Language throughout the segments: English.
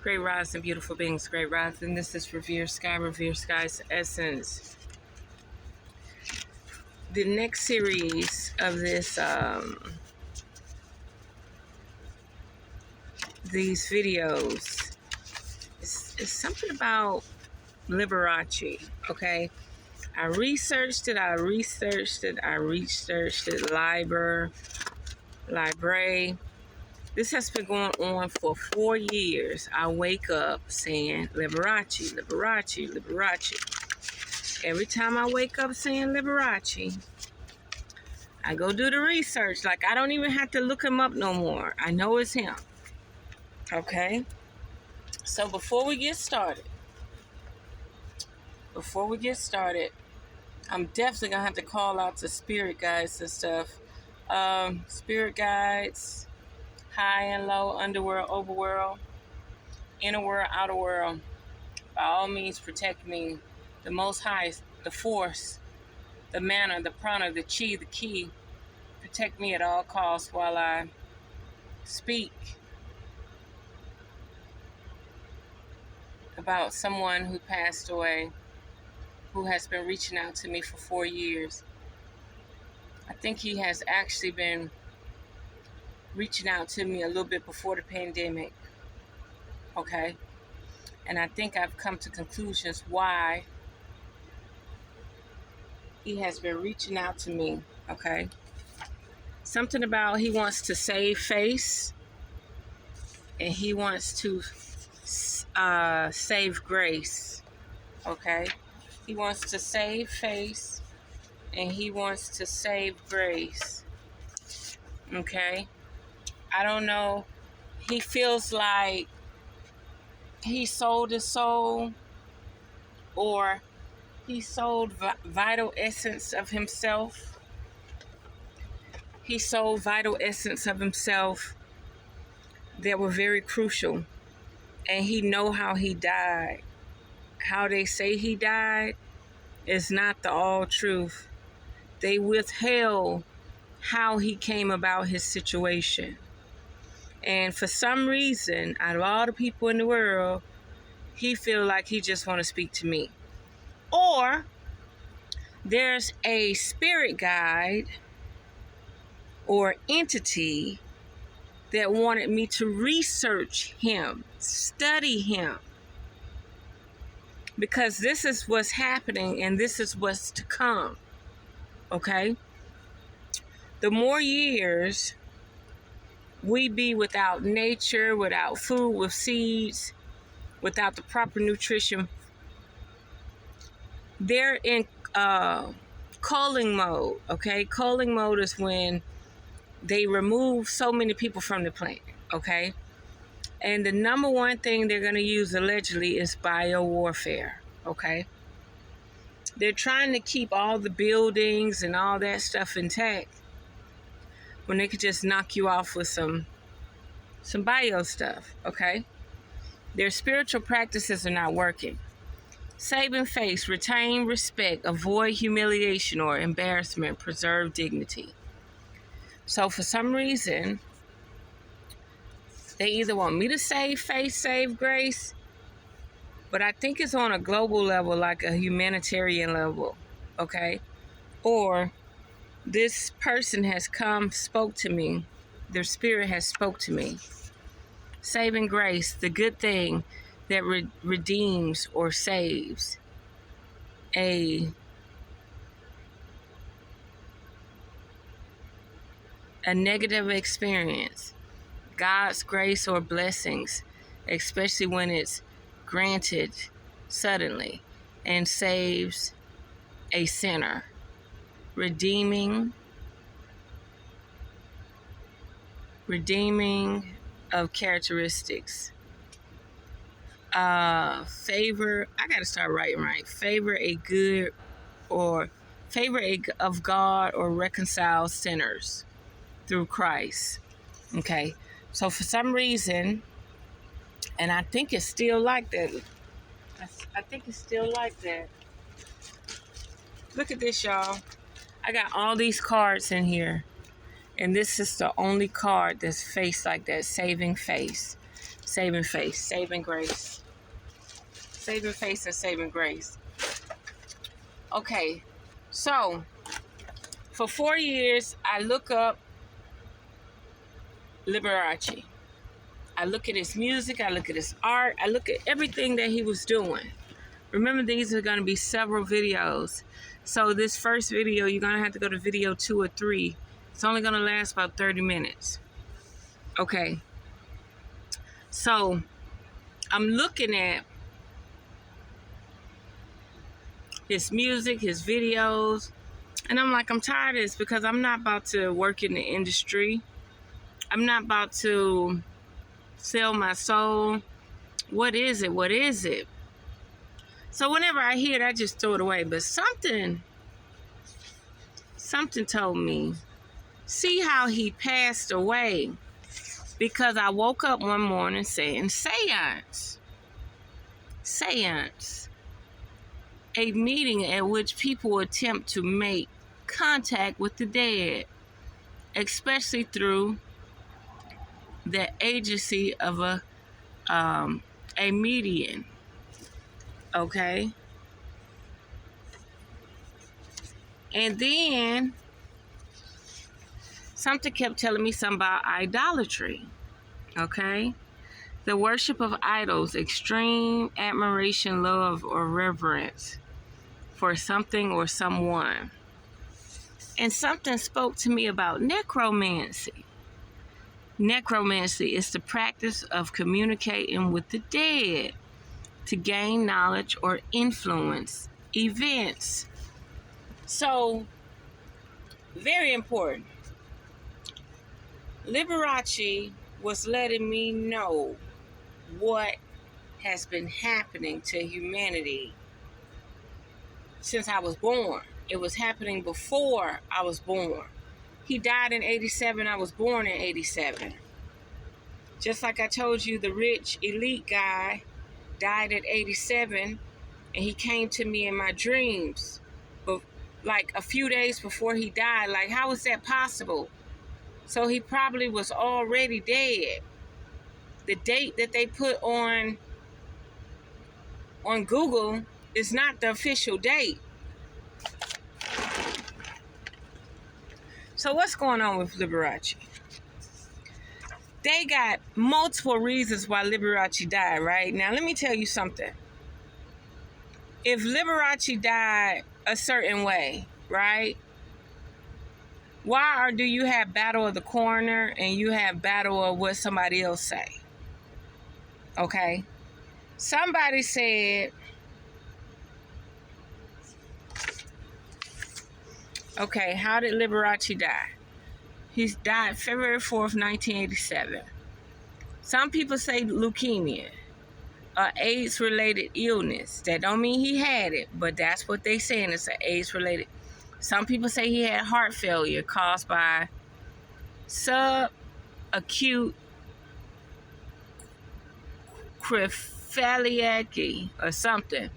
Great rise and beautiful beings, great rise. And this is RevereSkye'sEssence. The next series of this, these videos is something about Liberaci, okay? I researched it, LIBERACI. This has been going on for 4 years. I wake up saying Liberaci, Liberaci, Liberaci. Every time I wake up saying Liberaci, I go do the research. Like, I don't even have to look him up no more. I know it's him. Okay? So before we get started, I'm definitely going to have to call out to spirit guides and stuff. Spirit guides, high and low, underworld, overworld, inner world, outer world. By all means, protect me. The Most High, the Force, the Mana, the Prana, the Chi, the Key. Protect me at all costs while I speak about someone who passed away, who has been reaching out to me for 4 years. I think he has actually been reaching out to me a little bit before the pandemic, okay? And I think I've come to conclusions why he has been reaching out to me, okay? Something about he wants to save face, and he wants to save grace, okay? He wants to save face, and he wants to save grace, okay? I don't know. He feels like he sold his soul, or he sold vital essence of himself. He sold vital essence of himself that were very crucial. And he know how he died. How they say he died is not the all truth. They withheld how he came about his situation. And for some reason, out of all the people in the world, he feel like he just want to speak to me. Or there's a spirit guide or entity that wanted me to research him, study him. Because this is what's happening and this is what's to come. Okay? The more years we be without nature, without food, with seeds, without the proper nutrition, they're in culling mode, okay? Culling mode is when they remove so many people from the planet, okay? And the number one thing they're going to use allegedly is biowarfare, okay? They're trying to keep all the buildings and all that stuff intact when they could just knock you off with some bio stuff, okay? Their spiritual practices are not working. Saving face, retain respect, avoid humiliation or embarrassment, preserve dignity. So for some reason, they either want me to save face, save grace, but I think it's on a global level, like a humanitarian level, okay? Or this person has come, spoke to me, their spirit has spoke to me. Saving grace, the good thing that redeems or saves a negative experience. God's grace or blessings, especially when it's granted suddenly, and saves a sinner. Redeeming of characteristics. Favor, I gotta start writing right. Favor of God or reconcile sinners through Christ. Okay, so for some reason, and I think it's still like that. Look at this, y'all. I got all these cards in here, and this is the only card that's faced like that, saving face. Saving face, saving grace. Saving face and saving grace. Okay, so for 4 years, I look up Liberaci. I look at his music, I look at his art, I look at everything that he was doing. Remember, these are going to be several videos. So this first video, you're going to have to go to video 2 or 3. It's only going to last about 30 minutes. Okay. So I'm looking at his music, his videos, and I'm like, I'm tired of this because I'm not about to work in the industry. I'm not about to sell my soul. What is it? What is it? So whenever I hear it, I just throw it away. But something told me, see how he passed away. Because I woke up one morning saying, Seance. Seance. A meeting at which people attempt to make contact with the dead, especially through the agency of a medium. Okay? And then something kept telling me something about idolatry. Okay? The worship of idols, extreme admiration, love, or reverence for something or someone. And something spoke to me about necromancy. Necromancy is the practice of communicating with the dead to gain knowledge or influence events. So, very important. Liberaci was letting me know what has been happening to humanity since I was born. It was happening before I was born. He died in 87. I was born in 87. Just like I told you, the rich elite guy died at 87, and he came to me in my dreams, but like a few days before he died. Like, how is that possible? So he probably was already dead. The date that they put on Google is not the official date. So what's going on with Liberaci? They got multiple reasons why Liberaci died, right? Now, let me tell you something. If Liberaci died a certain way, right? Why do you have battle of the coroner and you have battle of what somebody else say? Okay? Somebody said, okay, how did Liberaci die? He died February 4th, 1987. Some people say leukemia, or AIDS-related illness. That don't mean he had it, but that's what they saying. It's an AIDS-related. Some people say he had heart failure caused by subacute cephalic or something.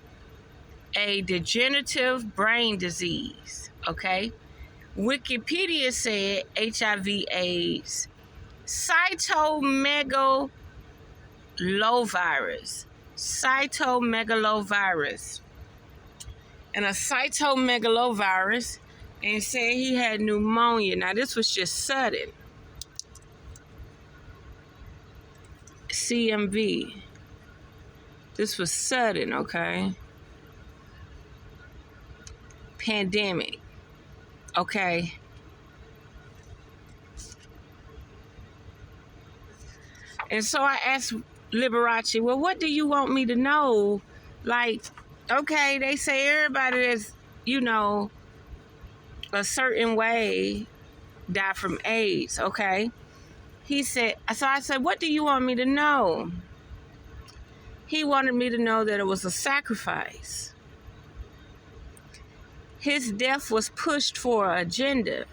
A degenerative brain disease, okay? Wikipedia said HIV/AIDS, cytomegalovirus. Cytomegalovirus. And a cytomegalovirus, and said he had pneumonia. Now, this was just sudden. CMV. This was sudden, okay? Pandemic. Okay. And so I asked Liberaci, well, what do you want me to know? Like, okay, they say everybody that's, a certain way die from AIDS, okay? He said, so I said, what do you want me to know? He wanted me to know that it was a sacrifice. His death was pushed for an agenda.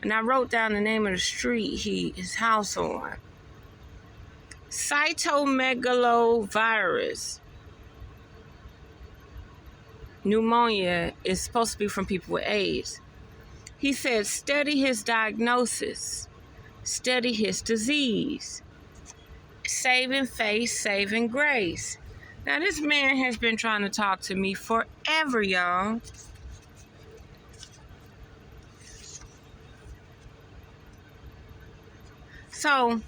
And I wrote down the name of the street his house on. Cytomegalovirus. Pneumonia is supposed to be from people with AIDS. He said, study his diagnosis. Study his disease. saving face, saving grace. Now, this man has been trying to talk to me forever, y'all. So,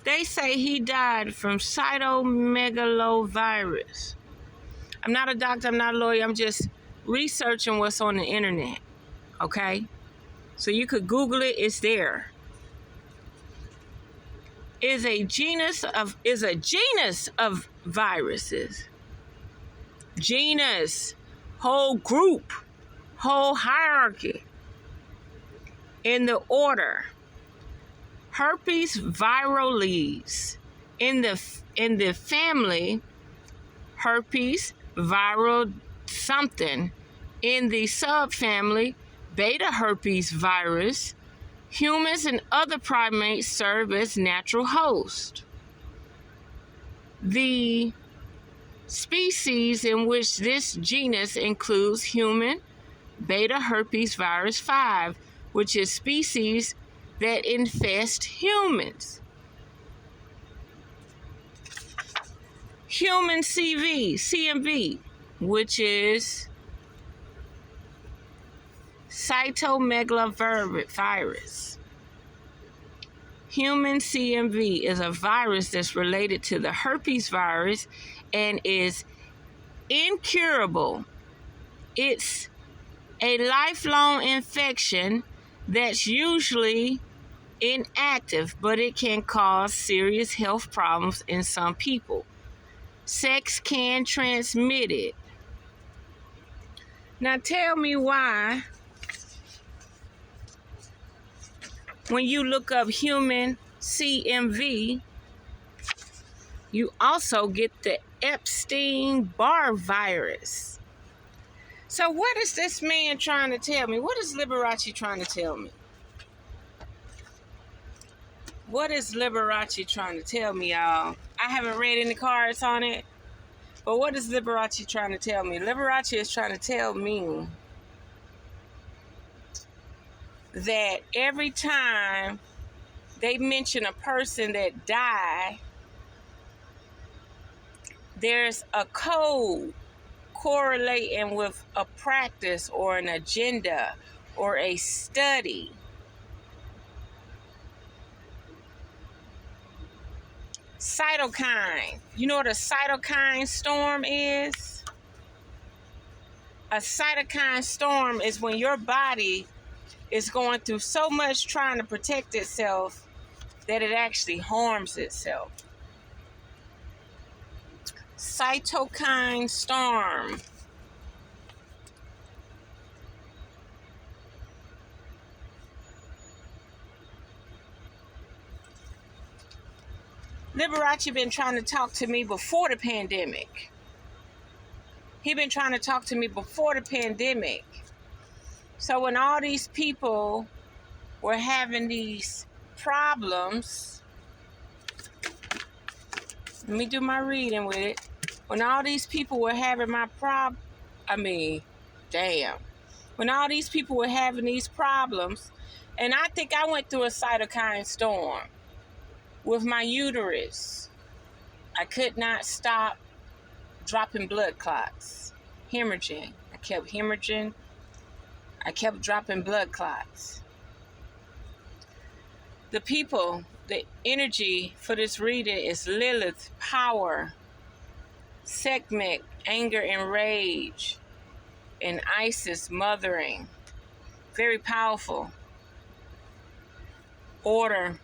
they say he died from cytomegalovirus. I'm not a doctor, I'm not a lawyer, I'm just researching what's on the internet, okay? So you could Google it, it's there. Is a genus of viruses. Genus, whole group, whole hierarchy. In the order, herpes virales. In the family, herpes viral something. In the subfamily, beta herpes virus. Humans and other primates serve as natural hosts. The species in which this genus includes human beta herpes virus 5, which is species that infest humans. Human CMV, which is cytomegalovirus. Human CMV is a virus that's related to the herpes virus and is incurable. It's a lifelong infection that's usually inactive, but it can cause serious health problems in some people. Sex can transmit it. Now tell me why, when you look up human CMV, you also get the Epstein-Barr virus. So what is this man trying to tell me? What is Liberaci trying to tell me? What is Liberaci trying to tell me, y'all? I haven't read any cards on it, but what is Liberaci trying to tell me? Liberaci is trying to tell me that every time they mention a person that died, there's a code correlating with a practice or an agenda or a study. Cytokine. You know what a cytokine storm is? A cytokine storm is when your body is going through so much trying to protect itself that it actually harms itself. Cytokine storm. Liberaci been trying to talk to me before the pandemic. He been trying to talk to me before the pandemic. So when all these people were having these problems, let me do my reading with it. When all these people were having when all these people were having these problems, and I think I went through a cytokine storm with my uterus. I could not stop dropping blood clots, hemorrhaging. I kept hemorrhaging. I kept dropping blood clots. The energy for this reading is Lilith, power, Sekhmet, anger and rage, and Isis, mothering. Very powerful. Order.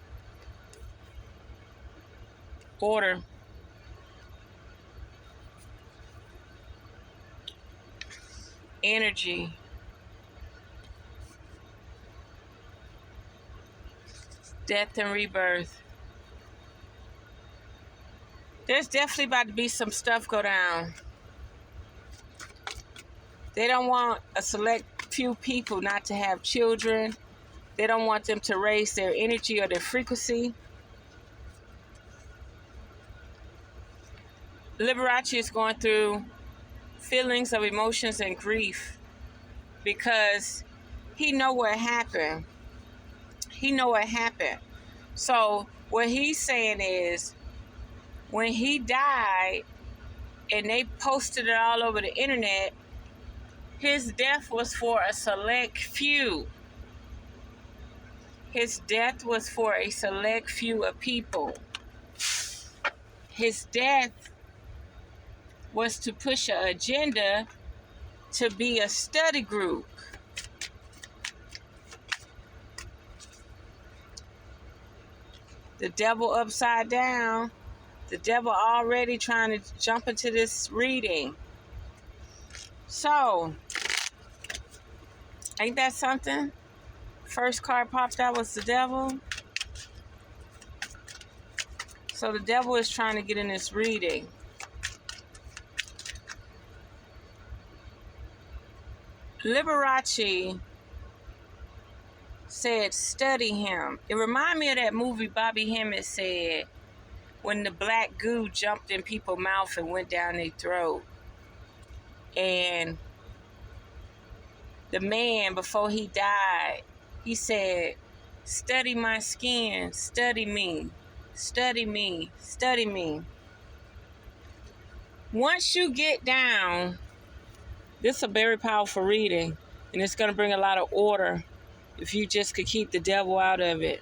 Energy. Death and rebirth. There's definitely about to be some stuff go down. They don't want a select few people not to have children. They don't want them to raise their energy or their frequency. Liberaci is going through feelings of emotions and grief because he know what happened. So what he's saying is when he died and they posted it all over the internet, his death was for a select few. His death was for a select few of people. His death was to push an agenda to be a study group. The devil upside down. The devil already trying to jump into this reading. So, ain't that something? First card popped out was the devil. So the devil is trying to get in this reading. Liberaci said, study him. It reminded me of that movie Bobby Hemmett said, when the black goo jumped in people's mouth and went down their throat. And the man, before he died, he said, study my skin, study me, study me, study me. Once you get down, this is a very powerful reading, and it's going to bring a lot of order if you just could keep the devil out of it.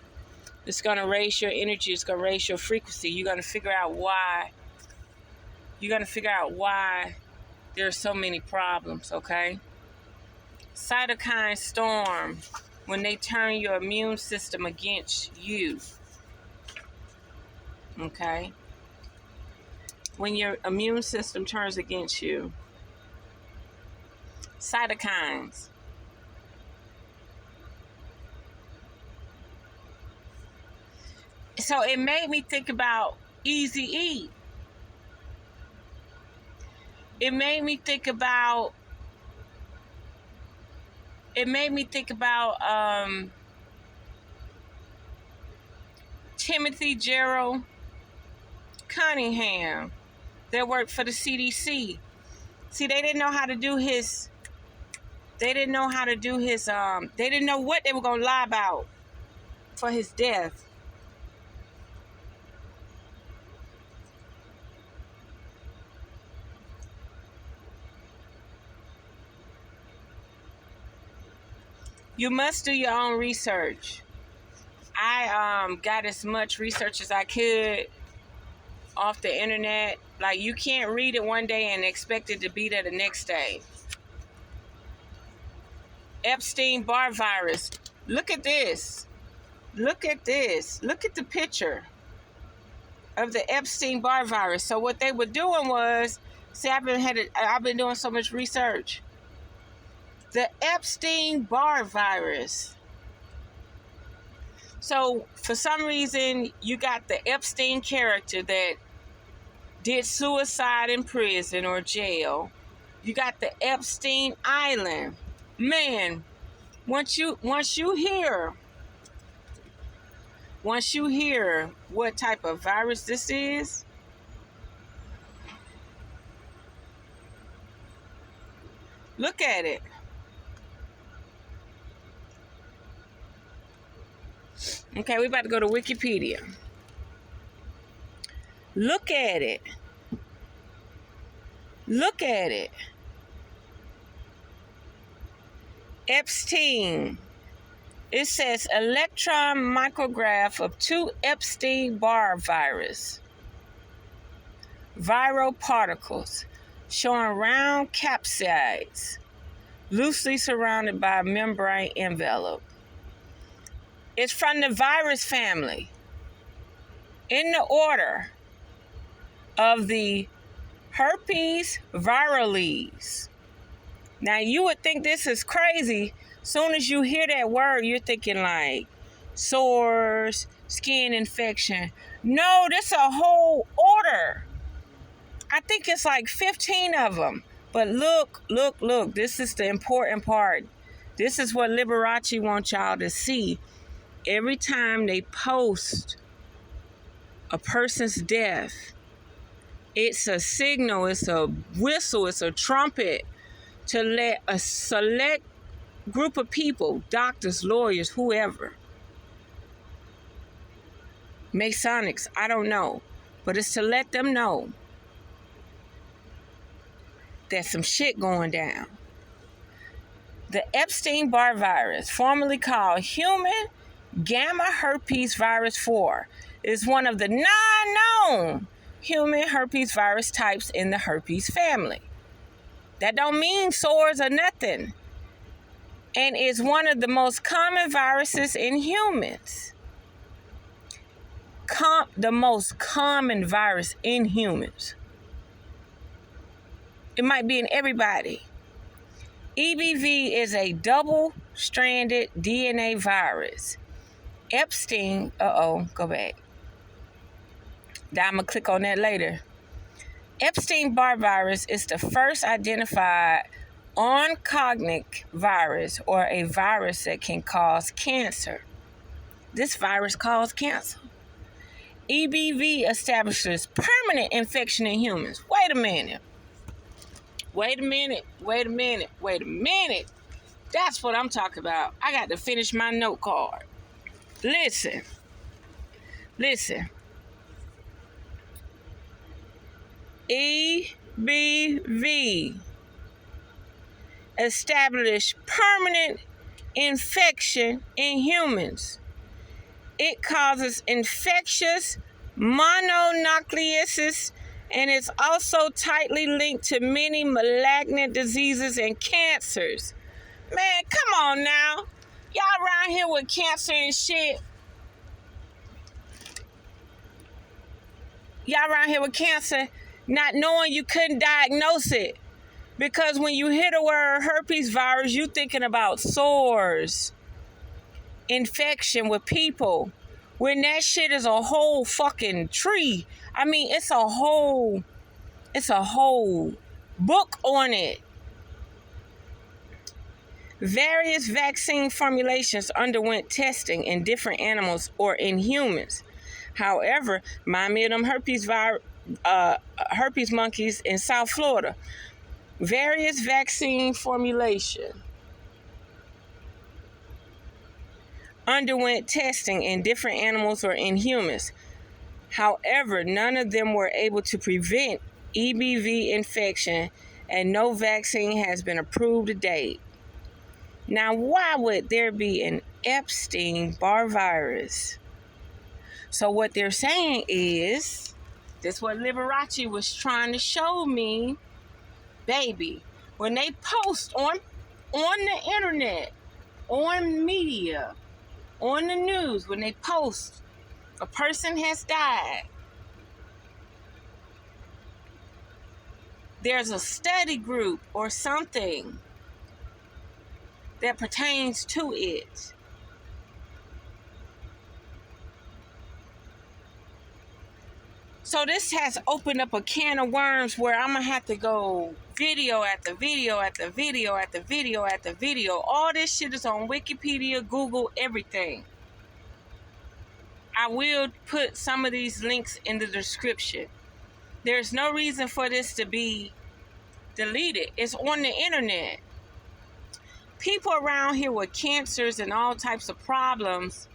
It's going to raise your energy. It's going to raise your frequency. You're going to figure out why. You're going to figure out why there's so many problems, okay? Cytokine storm, when they turn your immune system against you, okay? When your immune system turns against you. Cytokines. So it made me think about Eazy-E. It made me think about Timothy Gerald Cunningham that worked for the CDC. See, they didn't know how to do his, they didn't know what they were going to lie about for his death. You must do your own research. I got as much research as I could off the internet. Like, you can't read it one day and expect it to be there the next day. Epstein-Barr virus. Look at this. Look at this. Look at the picture of the Epstein-Barr virus. So what they were doing was, see, I've been doing so much research. The Epstein-Barr virus. So for some reason, you got the Epstein character that did suicide in prison or jail. You got the Epstein Island. Man, once you hear what type of virus this is, look at it. Okay, we're about to go to Wikipedia. Look at it. Look at it. Epstein. It says electron micrograph of 2 Epstein-Barr virus. Viral particles showing round capsids loosely surrounded by a membrane envelope. It's from the virus family in the order of the herpes viralis. Now, you would think this is crazy. Soon as you hear that word, you're thinking like sores, skin infection. No, this is a whole order. I think it's like 15 of them. But look. This is the important part. This is what Liberaci wants y'all to see. Every time they post a person's death, it's a signal, it's a whistle, it's a trumpet to let a select group of people, doctors, lawyers, whoever, Masonics, I don't know, but it's to let them know there's some shit going down. The Epstein-Barr virus, formerly called human gamma herpes virus 4, is one of the 9 known human herpes virus types in the herpes family. That don't mean sores or nothing. And is one of the most common viruses in humans. The most common virus in humans. It might be in everybody. EBV is a double-stranded DNA virus. Epstein, go back. I'm going to click on that later. Epstein-Barr virus is the first identified oncogenic virus, or a virus that can cause cancer. This virus causes cancer. EBV establishes permanent infection in humans. Wait a minute. That's what I'm talking about. I got to finish my note card. Listen. EBV establish permanent infection in humans. It causes infectious mononucleosis, and it's also tightly linked to many malignant diseases and cancers. Man, come on now. Y'all around here with cancer and shit. Y'all around here with cancer, not knowing you couldn't diagnose it. Because when you hear the word herpes virus, you thinking about sores, infection with people. When that shit is a whole fucking tree. I mean, it's a whole book on it. Various vaccine formulations underwent testing in different animals or in humans. However, mind me of them herpes monkeys in South Florida. Various vaccine formulation underwent testing in different animals or in humans. However, none of them were able to prevent EBV infection, and no vaccine has been approved to date. Now, why would there be an Epstein-Barr virus? So what they're saying is, this is what LIBERACI was trying to show me. Baby, when they post on the internet, on media, on the news, when they post a person has died, there's a study group or something that pertains to it. So this has opened up a can of worms where I'm going to have to go video after video after video after video after video. All this shit is on Wikipedia, Google, everything. I will put some of these links in the description. There's no reason for this to be deleted. It's on the internet. People around here with cancers and all types of problems,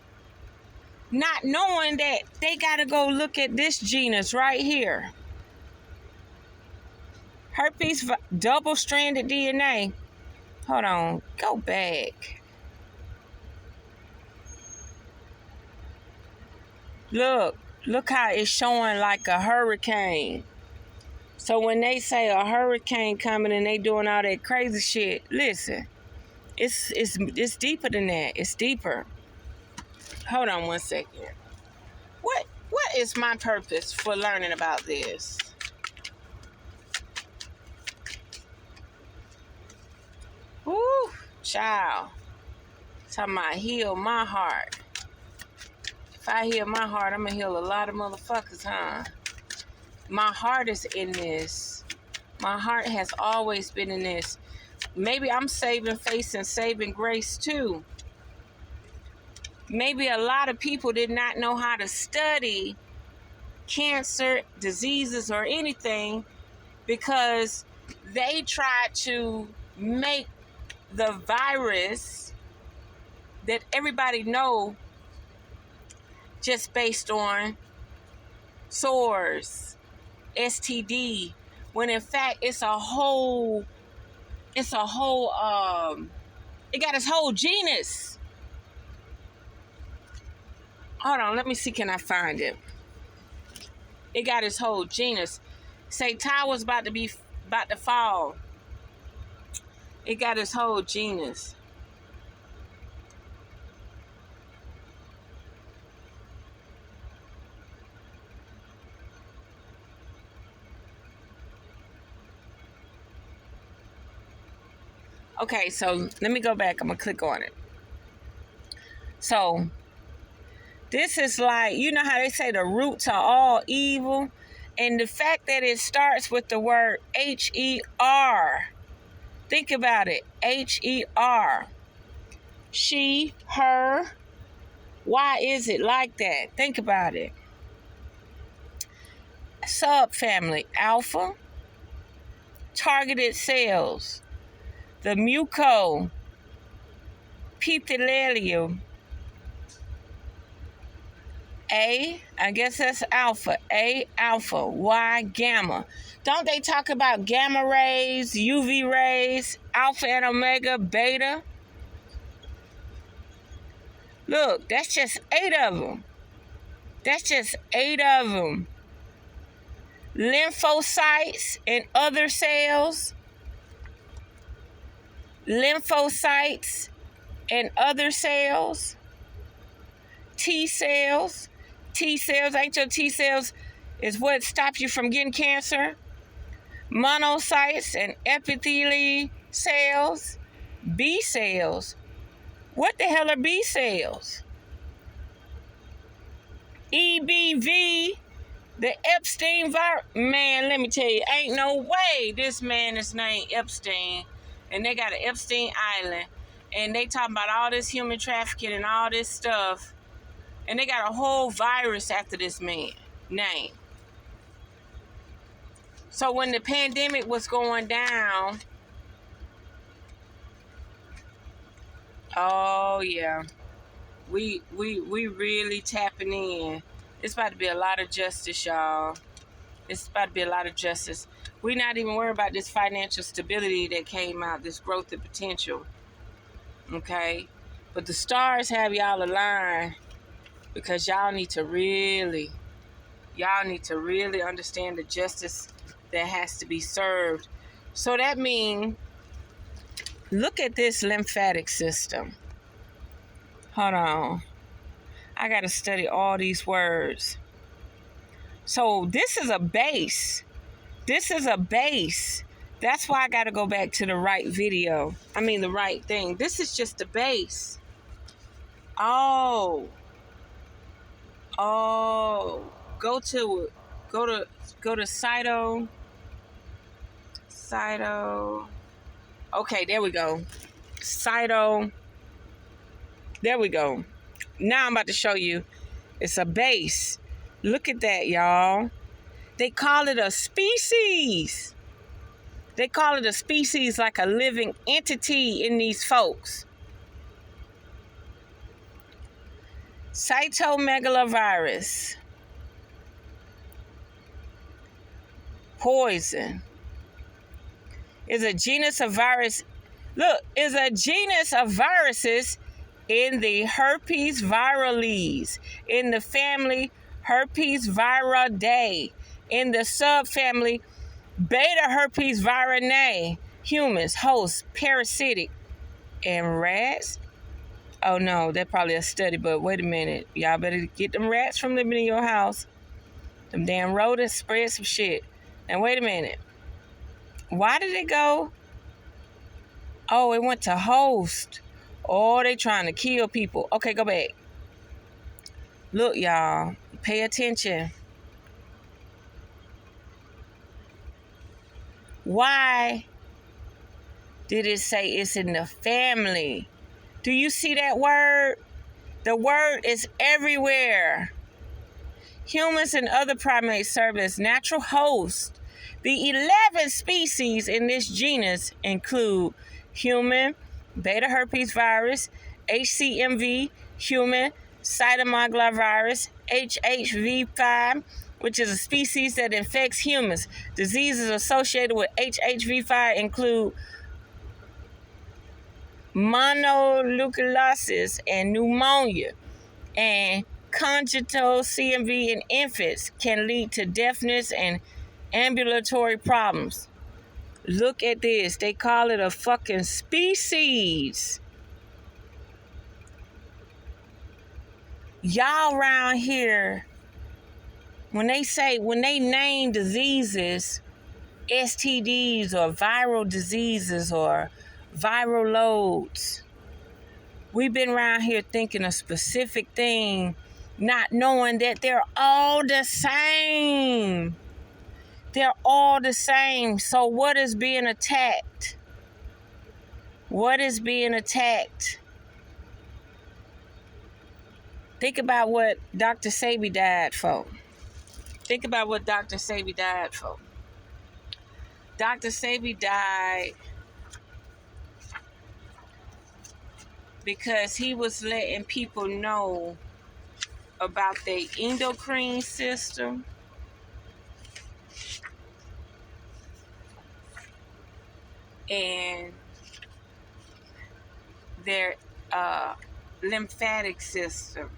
not knowing that they got to go look at this genus right here. Herpes double-stranded DNA. Hold on. Go back. Look how it's showing like a hurricane. So when they say a hurricane coming and they doing all that crazy shit, listen, it's deeper than that. It's deeper. Hold on one second. What is my purpose for learning about this? Woo, child. Talking about heal my heart. If I heal my heart, I'm going to heal a lot of motherfuckers, huh? My heart is in this. My heart has always been in this. Maybe I'm saving face and saving grace too. Maybe a lot of people did not know how to study cancer, diseases, or anything because they tried to make the virus that everybody know just based on SORS, STD, when in fact it got its whole genus. Hold on, let me see, can I find it? It got its whole genus. Say tower's about to fall. It got its whole genus. Okay, so let me go back. I'm gonna click on it. So this is like, you know how they say the roots are all evil? And the fact that it starts with the word H-E-R. Think about it. H-E-R. She, her. Why is it like that? Think about it. Subfamily. Alpha. Targeted cells. The mucoepithelium. A, I guess that's alpha. A, alpha. Y, gamma. Don't they talk about gamma rays, UV rays, alpha and omega, beta? Look, that's just 8 of them. That's just 8 of them. Lymphocytes and other cells. Lymphocytes and other cells. T cells. T cells, ain't your T cells is what stops you from getting cancer. Monocytes and epithelial cells. B cells. What the hell are B cells? EBV, the Epstein virus. Man, let me tell you, ain't no way this man is named Epstein. And they got an Epstein Island. And they talking about all this human trafficking and all this stuff. And they got a whole virus after this man name. So when the pandemic was going down, oh yeah, we really tapping in. It's about to be a lot of justice, y'all. It's about to be a lot of justice. We're not even worried about this financial stability that came out, this growth and potential. Okay? But the stars have y'all aligned because y'all need to really understand the justice that has to be served. So that means, look at this lymphatic system. Hold on. I got to study all these words. So this is a base. This is a base. That's why I got to go back to the right video. I mean, the right thing. This is just the base. Oh. Go to Cyto. Okay, there we go. Cyto. There we go. Now I'm about to show you. It's a base. Look at that, y'all. They call it a species. They call it a species, like a living entity in these folks. Cytomegalovirus. Poison. Is a genus of virus. Look, is a genus of viruses in the herpes virales, in the family herpes viridae, in the subfamily beta herpes virinae, humans, hosts, parasitic, and rats. Oh no, that's probably a study, but wait a minute. Y'all better get them rats from living in your house. Them damn rodents spread some shit. And wait a minute. Why did it go? Oh, it went to host. Oh, they trying to kill people. Okay, go back. Look, y'all. Pay attention. Why did it say it's in the family? Do you see that word? The word is everywhere. Humans and other primates serve as natural hosts. The 11 species in this genus include human, beta herpes virus, HCMV, human, cytomegalovirus, HHV5, which is a species that infects humans. Diseases associated with HHV5 include mononucleosis and pneumonia, and congenital CMV in infants can lead to deafness and ambulatory problems. Look at this. They call it a fucking species. Y'all around here, when they name diseases, STDs or viral diseases or viral loads, we've been around here thinking a specific thing, not knowing that they're all the same. They're all the same. So what is being attacked? What is being attacked? Think about what Dr. Sebi died for. Think about what Dr. Sebi died for. Dr. Sebi died because he was letting people know about their endocrine system, and their lymphatic system.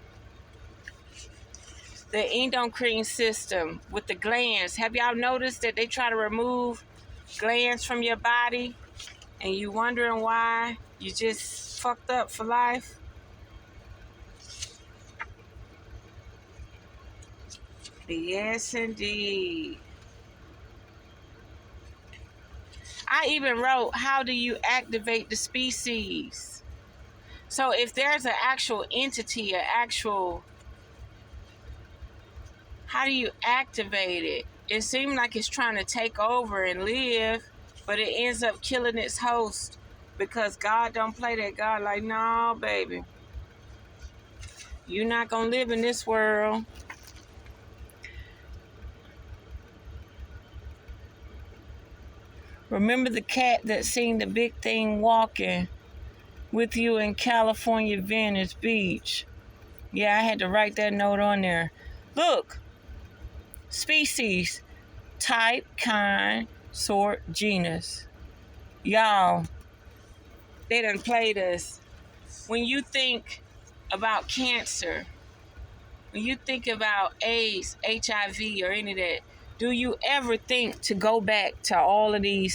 The endocrine system with the glands. Have y'all noticed that they try to remove glands from your body and you wondering why you just fucked up for life? Yes, indeed. I even wrote, how do you activate the species? So if there's an actual entity, how do you activate it? It seems like it's trying to take over and live, but it ends up killing its host because God don't play that. God like, no, baby. You're not going to live in this world. Remember the cat that seen the big thing walking with you in California, Venice Beach? Yeah, I had to write that note on there. Look. Species, type, kind, sort, genus. Y'all, they done played us. When you think about cancer, when you think about AIDS, HIV, or any of that, do you ever think to go back to all of these